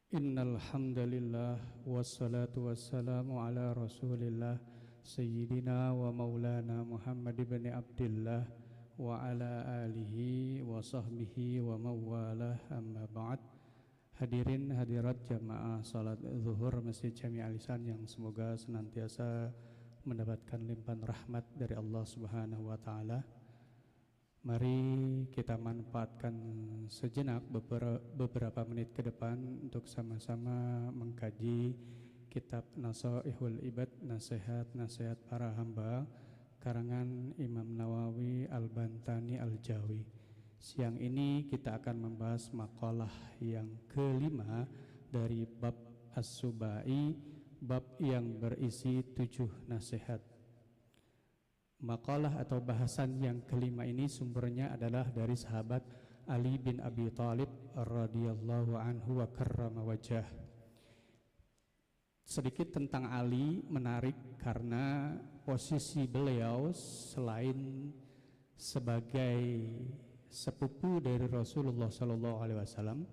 Innal hamdalillah wassalatu wassalamu ala Rasulillah sayyidina wa maulana Muhammad ibn Abdullah wa ala alihi wa sahbihi wa mawalah, amma ba'd. Hadirin hadirat jamaah salat zuhur Masjid Jami' Al-Ihsan yang semoga senantiasa mendapatkan limpahan rahmat dari Allah Subhanahu wa taala. Mari kita manfaatkan sejenak beberapa menit ke depan untuk sama-sama mengkaji kitab Nashaihul Ibad, nasihat-nasihat para hamba, karangan Imam Nawawi Al-Bantani Al-Jawi. Siang ini kita akan membahas makalah yang kelima dari bab As-Subai, bab yang berisi 7 nasihat. Makalah atau bahasan yang kelima ini sumbernya adalah dari sahabat Ali bin Abi Thalib radhiyallahu anhu wa karrama wajah. Sedikit tentang Ali menarik karena posisi beliau selain sebagai sepupu dari Rasulullah SAW,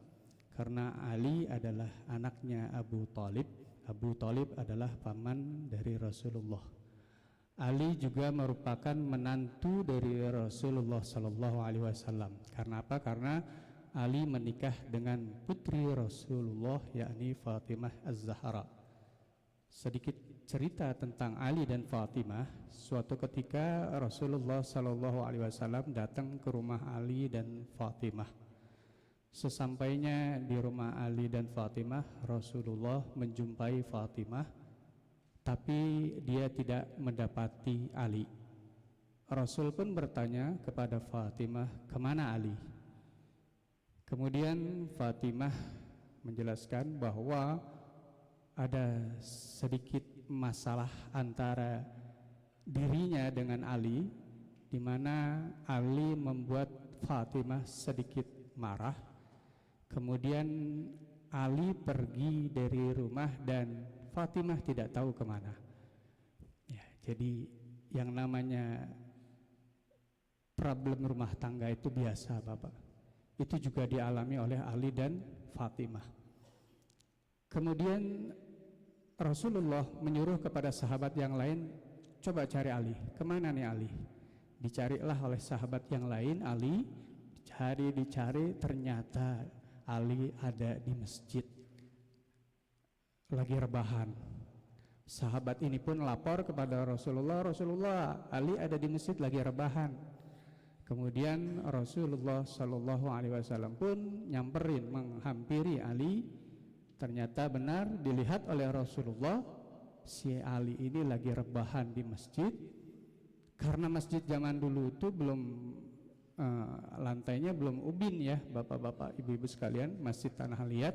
karena Ali adalah anaknya Abu Thalib. Abu Thalib adalah paman dari Rasulullah. Ali juga merupakan menantu dari Rasulullah SAW. Karena apa? Karena Ali menikah dengan putri Rasulullah, yakni Fatimah Az-Zahra. Sedikit cerita tentang Ali dan Fatimah. Suatu ketika Rasulullah SAW datang ke rumah Ali dan Fatimah. Sesampainya di rumah Ali dan Fatimah, Rasulullah menjumpai Fatimah, tapi dia tidak mendapati Ali. Rasul pun bertanya kepada Fatimah, kemana Ali? Kemudian Fatimah menjelaskan bahwa ada sedikit masalah antara dirinya dengan Ali, di mana Ali membuat Fatimah sedikit marah. Kemudian Ali pergi dari rumah dan Fatimah tidak tahu kemana. Ya, jadi yang namanya problem rumah tangga itu biasa, Bapak. Itu juga dialami oleh Ali dan Fatimah. Kemudian Rasulullah menyuruh kepada sahabat yang lain, coba cari Ali. Kemana nih Ali? Dicarilah oleh sahabat yang lain Ali, dicari, ternyata Ali ada di masjid, lagi rebahan. Sahabat ini pun lapor kepada Rasulullah, Rasulullah, Ali ada di masjid lagi rebahan. Kemudian Rasulullah SAW pun nyamperin, menghampiri Ali. Ternyata benar dilihat oleh Rasulullah, si Ali ini lagi rebahan di masjid. Karena masjid zaman dulu itu belum lantainya belum ubin ya, bapak-bapak, ibu-ibu sekalian, masjid tanah liat.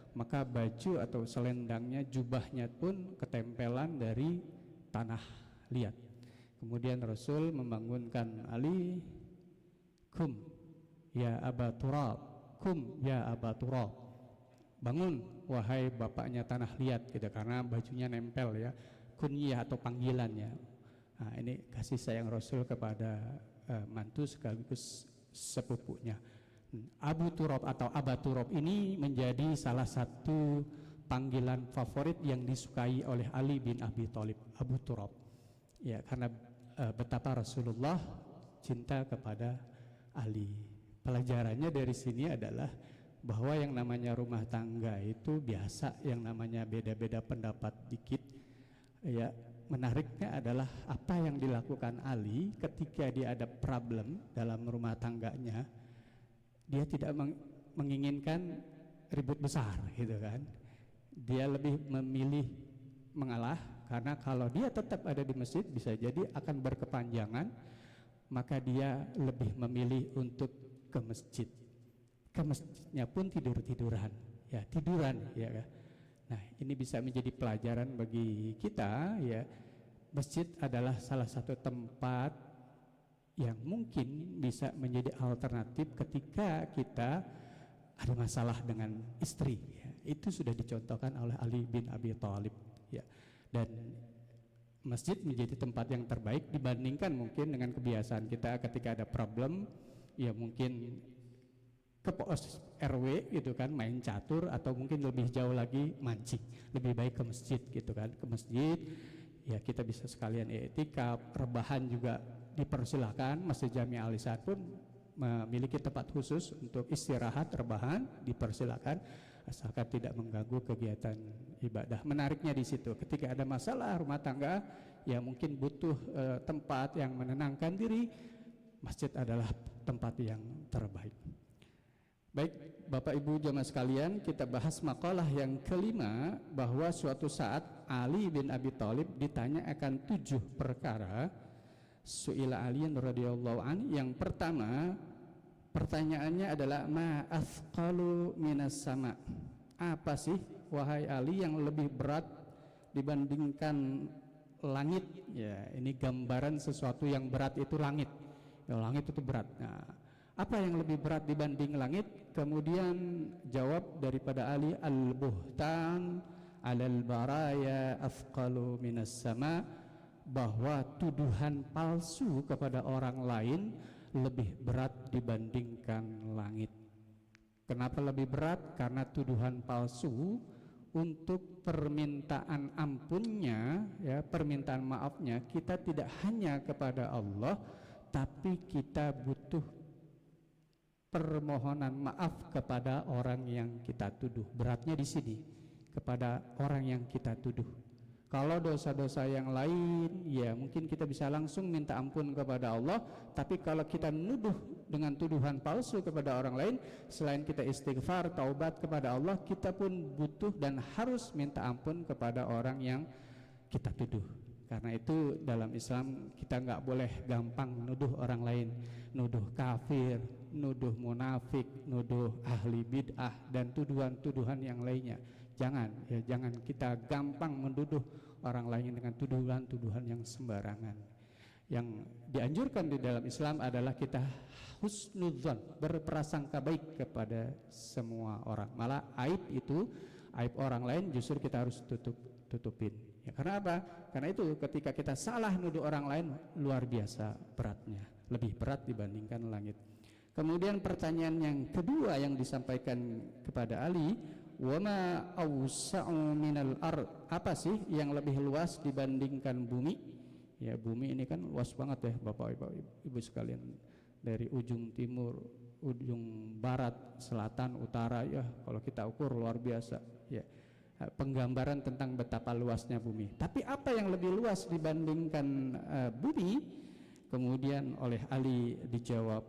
Maka baju atau selendangnya, jubahnya pun ketempelan dari tanah liat. Kemudian Rasul membangunkan Ali, kum ya Aba Turab, kum ya Aba Turab, bangun wahai bapaknya tanah liat, gitu, karena bajunya nempel ya, kunyah atau panggilannya. Nah, ini kasih sayang Rasul kepada mantu sekaligus sepupunya. Abu Turab atau Aba Turab ini menjadi salah satu panggilan favorit yang disukai oleh Ali bin Abi Thalib, Abu Turab. Ya, karena betapa Rasulullah cinta kepada Ali. Pelajarannya dari sini adalah bahwa yang namanya rumah tangga itu biasa, yang namanya beda-beda pendapat dikit. Ya, menariknya adalah apa yang dilakukan Ali ketika dia ada problem dalam rumah tangganya. Dia tidak menginginkan ribut besar, gitu kan. Dia lebih memilih mengalah, karena kalau dia tetap ada di masjid bisa jadi akan berkepanjangan. Maka dia lebih memilih untuk ke masjid. Ke masjidnya pun tiduran, ya, tiduran, ya. Nah, ini bisa menjadi pelajaran bagi kita, ya. Masjid adalah salah satu tempat yang mungkin bisa menjadi alternatif ketika kita ada masalah dengan istri, ya. Itu sudah dicontohkan oleh Ali bin Abi Thalib, ya. Dan masjid menjadi tempat yang terbaik dibandingkan mungkin dengan kebiasaan kita ketika ada problem, ya mungkin ke ke pos RW gitu kan, main catur, atau mungkin lebih jauh lagi mancing, lebih baik ke masjid gitu kan, ke masjid ya kita bisa sekalian i'tikaf, rebahan juga dipersilakan. Masjid Jami Al-Ihsan pun memiliki tempat khusus untuk istirahat, rebahan, dipersilakan asalkan tidak mengganggu kegiatan ibadah. Menariknya di situ, ketika ada masalah rumah tangga ya mungkin butuh tempat yang menenangkan diri, masjid adalah tempat yang terbaik. Baik, Bapak Ibu jamaah sekalian, kita bahas makalah yang kelima, bahwa suatu saat Ali bin Abi Thalib ditanya akan 7 perkara. Su'ila Aliin radhiyallahu an. Yang pertama, pertanyaannya adalah ma athqalu minas sama. Apa sih wahai Ali yang lebih berat dibandingkan langit? Ya, ini gambaran sesuatu yang berat itu langit. Ya, langit itu berat. Nah, apa yang lebih berat dibanding langit? Kemudian jawab daripada Ali, al-buhtan alal baraya athqalu minas sama, bahwa tuduhan palsu kepada orang lain lebih berat dibandingkan langit. Kenapa lebih berat? Karena tuduhan palsu untuk permintaan ampunnya, ya, permintaan maafnya, kita tidak hanya kepada Allah, tapi kita butuh permohonan maaf kepada orang yang kita tuduh. Beratnya di sini, kepada orang yang kita tuduh. Kalau dosa-dosa yang lain, ya mungkin kita bisa langsung minta ampun kepada Allah. Tapi kalau kita nuduh dengan tuduhan palsu kepada orang lain, selain kita istighfar, taubat kepada Allah, kita pun butuh dan harus minta ampun kepada orang yang kita tuduh. Karena itu dalam Islam kita nggak boleh gampang nuduh orang lain, nuduh kafir, nuduh munafik, nuduh ahli bid'ah, dan tuduhan-tuduhan yang lainnya. Jangan, ya jangan kita gampang menduduh orang lain dengan tuduhan-tuduhan yang sembarangan. Yang dianjurkan di dalam Islam adalah kita husnudzon, berprasangka baik kepada semua orang. Malah aib orang lain justru kita harus tutupin. Ya, karena apa? Karena itu ketika kita salah nuduh orang lain, luar biasa beratnya, lebih berat dibandingkan langit. Kemudian pertanyaan yang kedua yang disampaikan kepada Ali, wama awsa'u minal ard, apa sih yang lebih luas dibandingkan bumi? Ya, bumi ini kan luas banget ya Bapak Ibu sekalian, dari ujung timur, ujung barat, selatan, utara, ya kalau kita ukur luar biasa ya, penggambaran tentang betapa luasnya bumi. Tapi apa yang lebih luas dibandingkan bumi? Kemudian oleh Ali dijawab,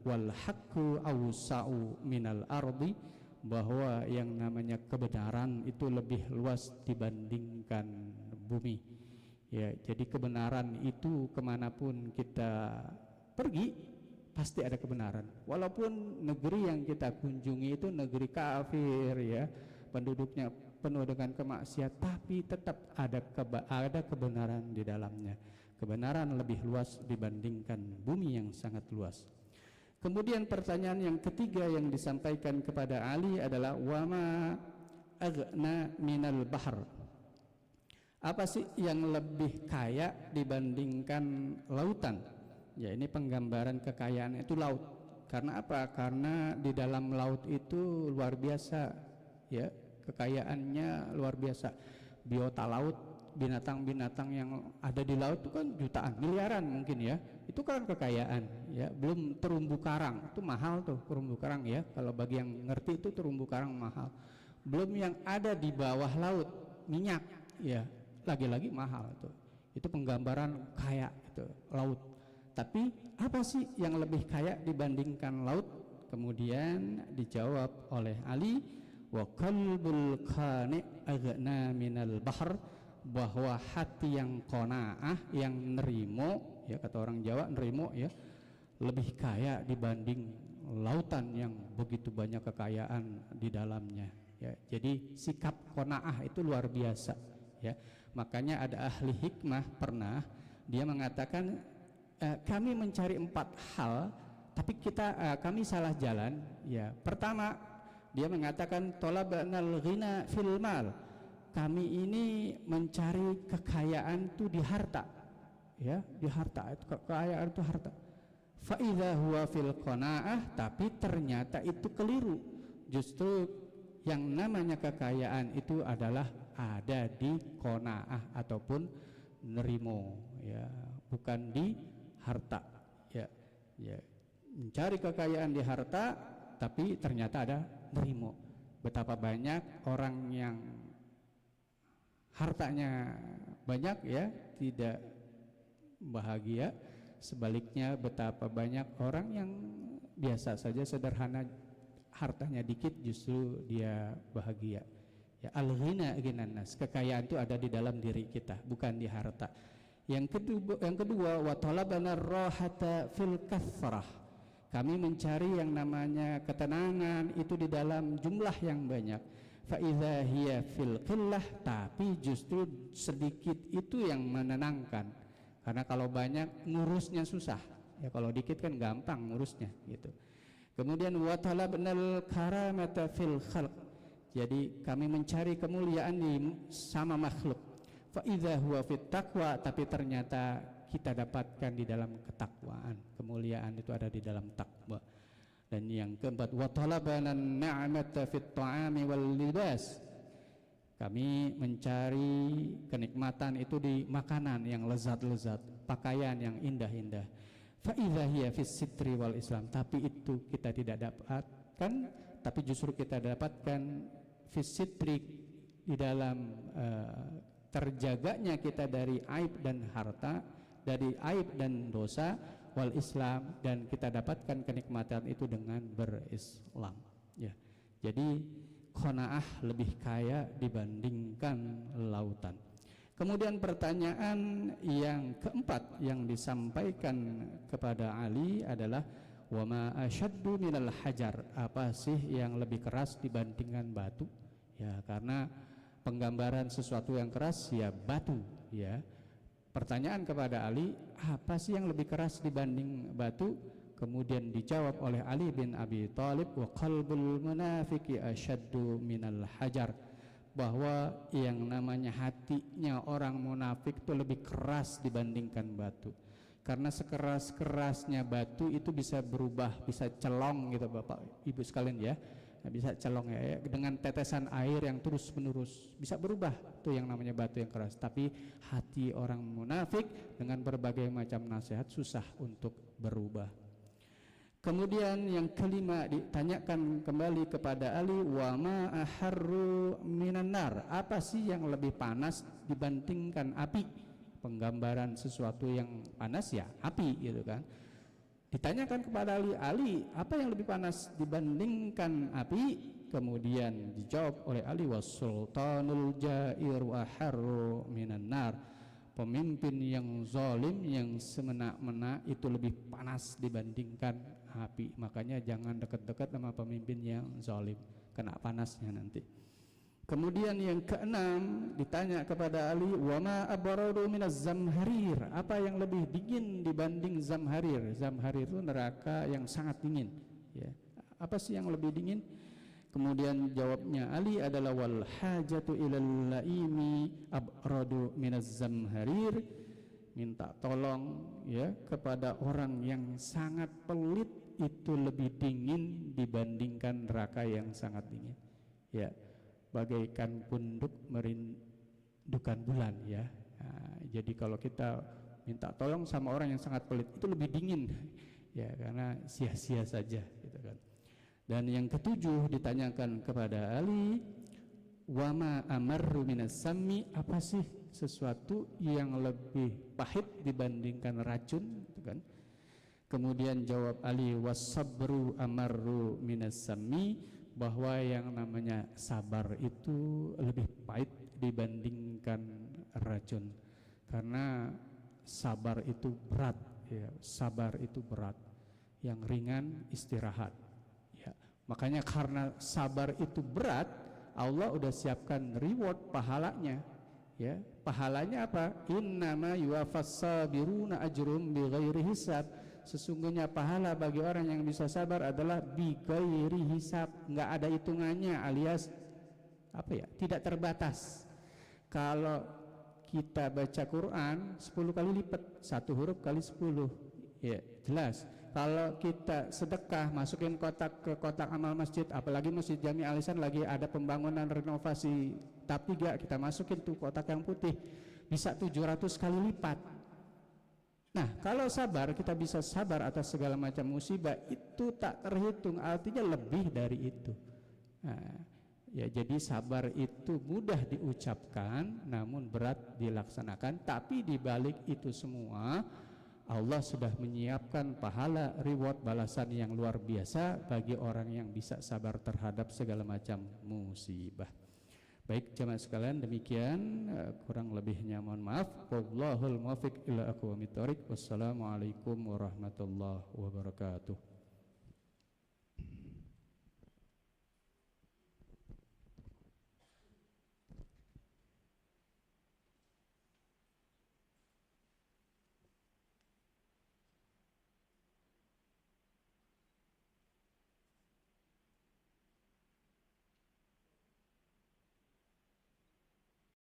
wal haqqu awsa'u minal ardi, bahwa yang namanya kebenaran itu lebih luas dibandingkan bumi. Ya, jadi kebenaran itu kemanapun kita pergi pasti ada kebenaran. Walaupun negeri yang kita kunjungi itu negeri kafir, ya, penduduknya penuh dengan kemaksiatan, tapi tetap ada kebenaran di dalamnya. Kebenaran lebih luas dibandingkan bumi yang sangat luas. Kemudian pertanyaan yang ketiga yang disampaikan kepada Ali adalah wama aghna minal bahr. Apa sih yang lebih kaya dibandingkan lautan? Ya, ini penggambaran kekayaan itu laut. Karena apa? Karena di dalam laut itu luar biasa, ya, kekayaannya luar biasa. Biota laut, binatang-binatang yang ada di laut itu kan jutaan, miliaran mungkin ya. Itu kan kekayaan, ya. Belum terumbu karang, itu mahal tuh terumbu karang ya. Kalau bagi yang ngerti itu terumbu karang mahal. Belum yang ada di bawah laut, minyak, ya, lagi-lagi mahal tuh. Itu penggambaran kaya itu laut. Tapi apa sih yang lebih kaya dibandingkan laut? Kemudian dijawab oleh Ali, wa qalbul qani' aghna minal bahr, bahwa hati yang qanaah, yang nerimo, ya kata orang Jawa nerimo, ya, lebih kaya dibanding lautan yang begitu banyak kekayaan di dalamnya, ya. Jadi sikap qanaah itu luar biasa, ya. Makanya ada ahli hikmah pernah dia mengatakan, kami mencari 4 hal tapi kami salah jalan, ya. Pertama, dia mengatakan tolabanal ghina fil mal, kami ini mencari kekayaan itu di harta, ya, di harta, kekayaan itu harta. fa idza huwa fil qanaah, tapi ternyata itu keliru. Justru yang namanya kekayaan itu adalah ada di qanaah ataupun nerimo, ya, bukan di harta, ya. Ya, mencari kekayaan di harta tapi ternyata ada nerimo. Betapa banyak orang yang hartanya banyak, ya, tidak bahagia. Sebaliknya betapa banyak orang yang biasa saja, sederhana, hartanya dikit justru dia bahagia. Ya, al-ghina ghinan nas, kekayaan itu ada di dalam diri kita, bukan di harta. Yang kedua wa talabana rahata fil kathrah, kami mencari yang namanya ketenangan itu di dalam jumlah yang banyak. Fa idza hiya fil qillah, tapi justru sedikit itu yang menenangkan. Karena kalau banyak ngurusnya susah, ya, kalau dikit kan gampang ngurusnya gitu. Kemudian wa talabnal karamata fil khalq, jadi kami mencari kemuliaan di sama makhluk. Fa idza huwa fit taqwa, tapi ternyata kita dapatkan di dalam ketakwaan. Kemuliaan itu ada di dalam takwa. Dan yang keempat, wa talabana ni'mata fit ta'ami wal libas, kami mencari kenikmatan itu di makanan yang lezat-lezat, pakaian yang indah-indah. Fa idza hiya fis sitri wal islam, tapi itu kita tidak dapatkan, tapi justru kita dapatkan fis sitri, di dalam terjaganya kita dari aib dan harta, dari aib dan dosa, wal islam, dan kita dapatkan kenikmatan itu dengan berislam, ya. Jadi qanaah lebih kaya dibandingkan lautan. Kemudian pertanyaan yang keempat yang disampaikan kepada Ali adalah wa ma asyaddu minal hajar, apa sih yang lebih keras dibandingkan batu? Ya, karena penggambaran sesuatu yang keras ya batu, ya. Pertanyaan kepada Ali, apa sih yang lebih keras dibanding batu? Kemudian dijawab oleh Ali bin Abi Thalib, wa qalbul munafiqi asyaddu minal hajar, bahwa yang namanya hatinya orang munafik itu lebih keras dibandingkan batu. Karena sekeras-kerasnya batu itu bisa berubah, bisa celong gitu Bapak Ibu sekalian, ya. Nah, bisa celong, ya, dengan tetesan air yang terus menerus bisa berubah, itu yang namanya batu yang keras. Tapi hati orang munafik dengan berbagai macam nasihat susah untuk berubah. Kemudian yang kelima ditanyakan kembali kepada Ali, wa ma aharru minan nar, apa sih yang lebih panas dibandingkan api? Penggambaran sesuatu yang panas ya api gitu kan. Ditanyakan kepada Ali, Ali, apa yang lebih panas dibandingkan api? Kemudian dijawab oleh Ali, was-sultanul jair wa harru minan nar, pemimpin yang zalim, yang semena-mena itu lebih panas dibandingkan api. Makanya jangan dekat-dekat sama pemimpin yang zalim, kena panasnya nanti. Kemudian yang keenam ditanya kepada Ali, wa ma abradu minaz zamharir, apa yang lebih dingin dibanding zamharir? Zamharir itu neraka yang sangat dingin, ya. Apa sih yang lebih dingin? Kemudian jawabnya Ali adalah wal hajatu ilal laimi abradu minaz zamharir, minta tolong, ya, kepada orang yang sangat pelit itu lebih dingin dibandingkan neraka yang sangat dingin, ya. Bagaikan punduk merindukan bulan, ya. Nah, jadi kalau kita minta tolong sama orang yang sangat pelit itu lebih dingin, ya, karena sia-sia saja gitu kan. Dan yang ketujuh ditanyakan kepada Ali, wa ma amarru minas sami, apa sih sesuatu yang lebih pahit dibandingkan racun gitu kan. Kemudian jawab Ali, was-sabru amarru minas sami, bahwa yang namanya sabar itu lebih pahit dibandingkan racun. Karena sabar itu berat, ya, sabar itu berat. Yang ringan istirahat, ya. Makanya karena sabar itu berat, Allah udah siapkan reward pahalanya, ya. Pahalanya apa? Innama yuwaffas sabiruna ajrum bighairi hisab. Sesungguhnya pahala bagi orang yang bisa sabar adalah bighairi hisab, enggak ada hitungannya, alias apa ya? Tidak terbatas. Kalau kita baca Quran 10 kali lipat, 1 huruf kali 10, ya, jelas. kalau kita sedekah masukin kotak ke kotak amal masjid, apalagi Masjid Jami Al-Ihsan lagi ada pembangunan renovasi tahap 3, kita masukin tuh kotak yang putih, bisa 700 kali lipat. Nah, kalau sabar, kita bisa sabar atas segala macam musibah, itu tak terhitung, artinya lebih dari itu. Nah, ya, jadi sabar itu mudah diucapkan namun berat dilaksanakan, tapi di balik itu semua Allah sudah menyiapkan pahala, reward, balasan yang luar biasa bagi orang yang bisa sabar terhadap segala macam musibah. Baik jemaah sekalian, demikian, kurang lebihnya mohon maaf. Wallahul muwaffiq ila aqwamit thoriq. Wassalamualaikum warahmatullahi wabarakatuh.